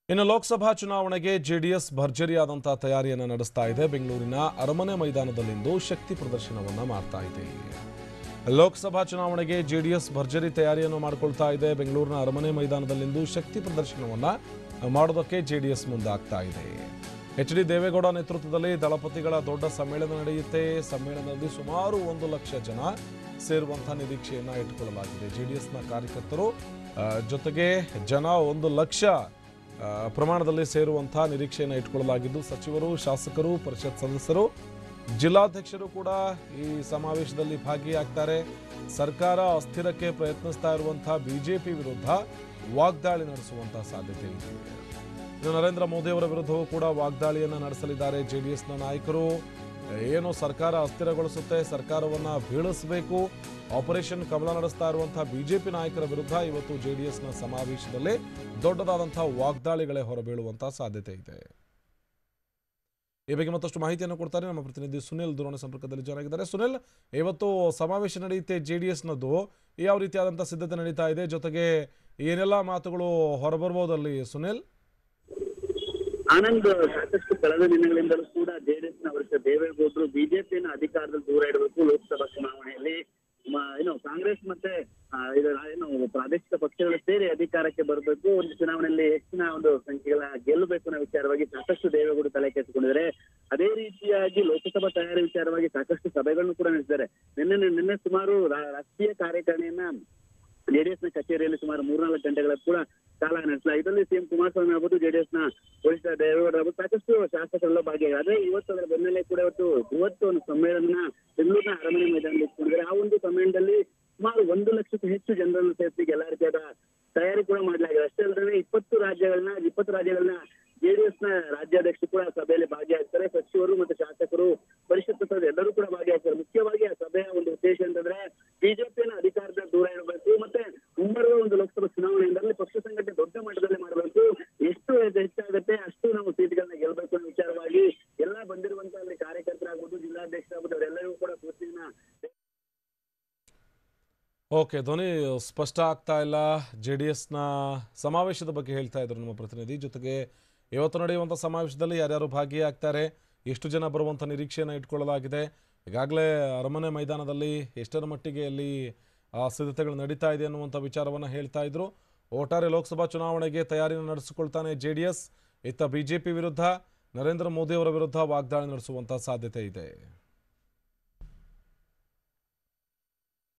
ಇನ್ನು ಲೋಕಸಭಾ ಚುನಾವಣೆಗೆ ಜೆಡಿಎಸ್ ಭರ್ಜರಿಯಾದಂತಹ ತಯಾರಿಯನ್ನು ನಡೆಸ್ತಾ ಇದೆ. ಬೆಂಗಳೂರಿನ ಅರಮನೆ ಮೈದಾನದಲ್ಲಿಂದು ಶಕ್ತಿ ಪ್ರದರ್ಶನವನ್ನ ಮಾಡ್ತಾ ಇದೆ. ಲೋಕಸಭಾ ಚುನಾವಣೆಗೆ ಜೆಡಿಎಸ್ ಭರ್ಜರಿ ತಯಾರಿಯನ್ನು ಮಾಡಿಕೊಳ್ತಾ ಇದೆ. ಬೆಂಗಳೂರಿನ ಅರಮನೆ ಮೈದಾನದಲ್ಲಿಂದು ಶಕ್ತಿ ಪ್ರದರ್ಶನವನ್ನ ಮಾಡೋದಕ್ಕೆ ಜೆಡಿಎಸ್ ಮುಂದಾಗ್ತಾ ಇದೆ. ಎಚ್ ಡಿ ದೇವೇಗೌಡ ನೇತೃತ್ವದಲ್ಲಿ ದಳಪತಿಗಳ ದೊಡ್ಡ ಸಮ್ಮೇಳನ ನಡೆಯುತ್ತೆ. ಸಮ್ಮೇಳನದಲ್ಲಿ ಸುಮಾರು 1 ಲಕ್ಷ ಜನ ಸೇರುವಂತಹ ನಿರೀಕ್ಷೆಯನ್ನ ಇಟ್ಟುಕೊಳ್ಳಲಾಗಿದೆ. ಜೆಡಿಎಸ್ನ ಕಾರ್ಯಕರ್ತರು ಜೊತೆಗೆ ಜನ 1 ಲಕ್ಷ ಪ್ರಮಾಣದಲ್ಲಿ ಸೇರುವಂತಹ ನಿರೀಕ್ಷೆಯನ್ನು ಇಟ್ಟುಕೊಳ್ಳಲಾಗಿದ್ದು, ಸಚಿವರು, ಶಾಸಕರು, ಪರಿಷತ್ ಸದಸ್ಯರು, ಜಿಲ್ಲಾಧ್ಯಕ್ಷರು ಕೂಡ ಈ ಸಮಾವೇಶದಲ್ಲಿ ಭಾಗಿಯಾಗ್ತಾರೆ. ಸರ್ಕಾರ ಅಸ್ಥಿರಕ್ಕೆ ಪ್ರಯತ್ನಿಸ್ತಾ ಇರುವಂತಹ ಬಿಜೆಪಿ ವಿರುದ್ಧ ವಾಗ್ದಾಳಿ ನಡೆಸುವಂತಹ ಸಾಧ್ಯತೆ ಇದೆ. ನರೇಂದ್ರ ಮೋದಿ ಅವರ ವಿರುದ್ಧವೂ ಕೂಡ ವಾಗ್ದಾಳಿಯನ್ನು ನಡೆಸಲಿದ್ದಾರೆ ಜೆಡಿಎಸ್ನ ನಾಯಕರು. ಏನು ಸರ್ಕಾರ ಅಸ್ಥಿರಗೊಳಿಸುತ್ತೆ, ಸರ್ಕಾರವನ್ನ ಬೀಳಿಸಬೇಕು, ಆಪರೇಷನ್ ಕಮಲ ನಡೆಸ್ತಾ ಇರುವಂತಹ ಬಿಜೆಪಿ ನಾಯಕರ ವಿರುದ್ಧ ಇವತ್ತು ಜೆಡಿಎಸ್ನ ಸಮಾವೇಶದಲ್ಲಿ ದೊಡ್ಡದಾದಂತಹ ವಾಗ್ದಾಳಿಗಳೇ ಹೊರಬೀಳುವಂತಹ ಸಾಧ್ಯತೆ ಇದೆ. ಈ ಬಗ್ಗೆ ಮತ್ತಷ್ಟು ಮಾಹಿತಿಯನ್ನು ಕೊಡ್ತಾರೆ ನಮ್ಮ ಪ್ರತಿನಿಧಿ ಸುನಿಲ್ ದೂರವಾಣಿ ಸಂಪರ್ಕದಲ್ಲಿ ಜಾಯ್ನ್ ಆಗಿದ್ದಾರೆ. ಸುನಿಲ್, ಇವತ್ತು ಸಮಾವೇಶ ನಡೆಯುತ್ತೆ ಜೆಡಿಎಸ್ನದ್ದು, ಯಾವ ರೀತಿಯಾದಂತಹ ಸಿದ್ಧತೆ ನಡೀತಾ ಇದೆ, ಜೊತೆಗೆ ಏನೆಲ್ಲ ಮಾತುಗಳು ಹೊರಬರ್ಬೋದಲ್ಲಿ ಸುನಿಲ್? ಆನಂದ್, ಸಾಕಷ್ಟು ಕಳೆದ ದಿನಗಳಿಂದಲೂ ಕೂಡ ಜೆಡಿಎಸ್ನ ವರಿಷ್ಠ ದೇವೇಗೌಡರು ಬಿಜೆಪಿಯನ್ನು ಅಧಿಕಾರದಲ್ಲಿ ದೂರ ಇಡಬೇಕು, ಲೋಕಸಭಾ ಚುನಾವಣೆಯಲ್ಲಿ ಕಾಂಗ್ರೆಸ್ ಮತ್ತೆ ಪ್ರಾದೇಶಿಕ ಪಕ್ಷಗಳು ಸೇರಿ ಅಧಿಕಾರಕ್ಕೆ ಬರಬೇಕು, ಒಂದು ಚುನಾವಣೆಯಲ್ಲಿ ಹೆಚ್ಚಿನ ಒಂದು ಸಂಖ್ಯೆಗಳ ಗೆಲ್ಲಬೇಕು ಅನ್ನೋ ವಿಚಾರವಾಗಿ ಸಾಕಷ್ಟು ದೇವೇಗೌಡರು ತಲೆ ಕೆತ್ತಿಕೊಂಡಿದ್ದಾರೆ. ಅದೇ ರೀತಿಯಾಗಿ ಲೋಕಸಭಾ ತಯಾರಿ ವಿಚಾರವಾಗಿ ಸಾಕಷ್ಟು ಸಭೆಗಳನ್ನು ಕೂಡ ನಡೆಸಿದ್ದಾರೆ. ನಿನ್ನೆ ಸುಮಾರು ರಾಷ್ಟ್ರೀಯ ಕಾರ್ಯಕಾರಿಣಿಯನ್ನ ಜೆಡಿಎಸ್ನ ಕಚೇರಿಯಲ್ಲಿ ಸುಮಾರು 3-4 ಗಂಟೆಗಳ ಕೂಡ ಕಾಲ ನಡೆಸಲಾಗಿದೆ. ಇದರಲ್ಲಿ ಸಿಎಂ ಕುಮಾರಸ್ವಾಮಿ ಆಗ್ಬೋದು, ಜೆಡಿಎಸ್ನ ವರಿಷ್ಠ ದೇವೇಗೌಡ ಆಗ್ಬೋದು, ಸಾಕಷ್ಟು ಶಾಸಕರೆಲ್ಲ ಭಾಗಿಯಾಗಿದೆ. ಇವತ್ತು ಅದರ ಬೆನ್ನಲ್ಲೇ ಕೂಡ ಇವತ್ತು ಒಂದು ಸಮ್ಮೇಳನ ಬೆಂಗಳೂರಿನ ಅರಮನೆ ಮೈದಾನದಲ್ಲಿ ಇಟ್ಕೊಂಡಿದ್ದಾರೆ. ಆ ಒಂದು ಸಮ್ಮೇಳನದಲ್ಲಿ ಸುಮಾರು 1 ಲಕ್ಷಕ್ಕೂ ಹೆಚ್ಚು ಜನರನ್ನು ಸೇರಿಸಿ ಎಲ್ಲಾ ರೀತಿಯಾದ ತಯಾರಿ ಕೂಡ ಮಾಡಲಾಗಿದೆ. ಅಷ್ಟೇ ಅಲ್ಲದೆ 20 ರಾಜ್ಯಗಳನ್ನ ಜೆಡಿಎಸ್ನ ರಾಜ್ಯಾಧ್ಯಕ್ಷರು ಕೂಡ ಸಭೆಯಲ್ಲಿ ಭಾಗಿಯಾಗ್ತಾರೆ. ಸಚಿವರು ಮತ್ತು ಶಾಸಕರು, ಪರಿಷತ್ ಸದಸ್ಯರು ಎಲ್ಲರೂ ಕೂಡ ಭಾಗಿಯಾಗ್ತಾರೆ. ಮುಖ್ಯವಾಗಿ ಆ ಸಭೆಯ ಒಂದು ಉದ್ದೇಶ ಅಂತಂದ್ರೆ ಬಿಜೆಪಿಯನ್ನು ಅಧಿಕಾರದಿಂದ ದೂರ ಇಡಬೇಕು, ಮತ್ತೆ ಮುಂಬರುವ ಒಂದು ಲೋಕಸಭಾ ಚುನಾವಣೆಯಲ್ಲಿ ಪಕ್ಷ ಸಂಘಟನೆ ದೊಡ್ಡ ಮಟ್ಟದಲ್ಲಿ ಮಾಡಬೇಕು, ಎಷ್ಟು ಹೆಚ್ಚಾಗುತ್ತೆ ಅಷ್ಟು ನಾವು ಸೀಟ್ಗಳನ್ನ ಗೆಲ್ಲಬೇಕು ಅನ್ನೋ ವಿಚಾರವಾಗಿ ಎಲ್ಲಾ ಬಂದಿರುವಂತಹ ಅಲ್ಲಿ ಕಾರ್ಯಕರ್ತರಾಗ್ಬೋದು, ಜಿಲ್ಲಾಧ್ಯಕ್ಷರಾಗ್ಬೋದು, ಅವರೆಲ್ಲರಿಗೂ ಕೂಡ ಸೂಚನೆಯನ್ನ. ಓಕೆ, ಧ್ವನಿ ಸ್ಪಷ್ಟ ಆಗ್ತಾ ಇಲ್ಲ. ಜೆಡಿಎಸ್ನ ಸಮಾವೇಶದ ಬಗ್ಗೆ ಹೇಳ್ತಾ ಇದ್ರು ನಮ್ಮ ಪ್ರತಿನಿಧಿ. ಜೊತೆಗೆ ಇವತ್ತು ನಡೆಯುವಂಥ ಸಮಾವೇಶದಲ್ಲಿ ಯಾರ್ಯಾರು ಭಾಗಿಯಾಗ್ತಾರೆ, ಎಷ್ಟು ಜನ ಬರುವಂಥ ನಿರೀಕ್ಷೆಯನ್ನು ಇಟ್ಕೊಳ್ಳಲಾಗಿದೆ, ಈಗಾಗಲೇ ಅರಮನೆ ಮೈದಾನದಲ್ಲಿ ಎಷ್ಟರ ಮಟ್ಟಿಗೆ ಅಲ್ಲಿ ಸಿದ್ಧತೆಗಳು ನಡೀತಾ ಇದೆ ಅನ್ನುವಂಥ ವಿಚಾರವನ್ನು ಹೇಳ್ತಾ ಇದ್ರು. ಒಟ್ಟಾರೆ ಲೋಕಸಭಾ ಚುನಾವಣೆಗೆ ತಯಾರಿಯನ್ನು ನಡೆಸಿಕೊಳ್ತಾನೆ ಜೆಡಿಎಸ್. ಇತ್ತ ಬಿಜೆಪಿ ವಿರುದ್ಧ, ನರೇಂದ್ರ ಮೋದಿ ಅವರ ವಿರುದ್ಧ ವಾಗ್ದಾಳಿ ನಡೆಸುವಂಥ ಸಾಧ್ಯತೆ ಇದೆ.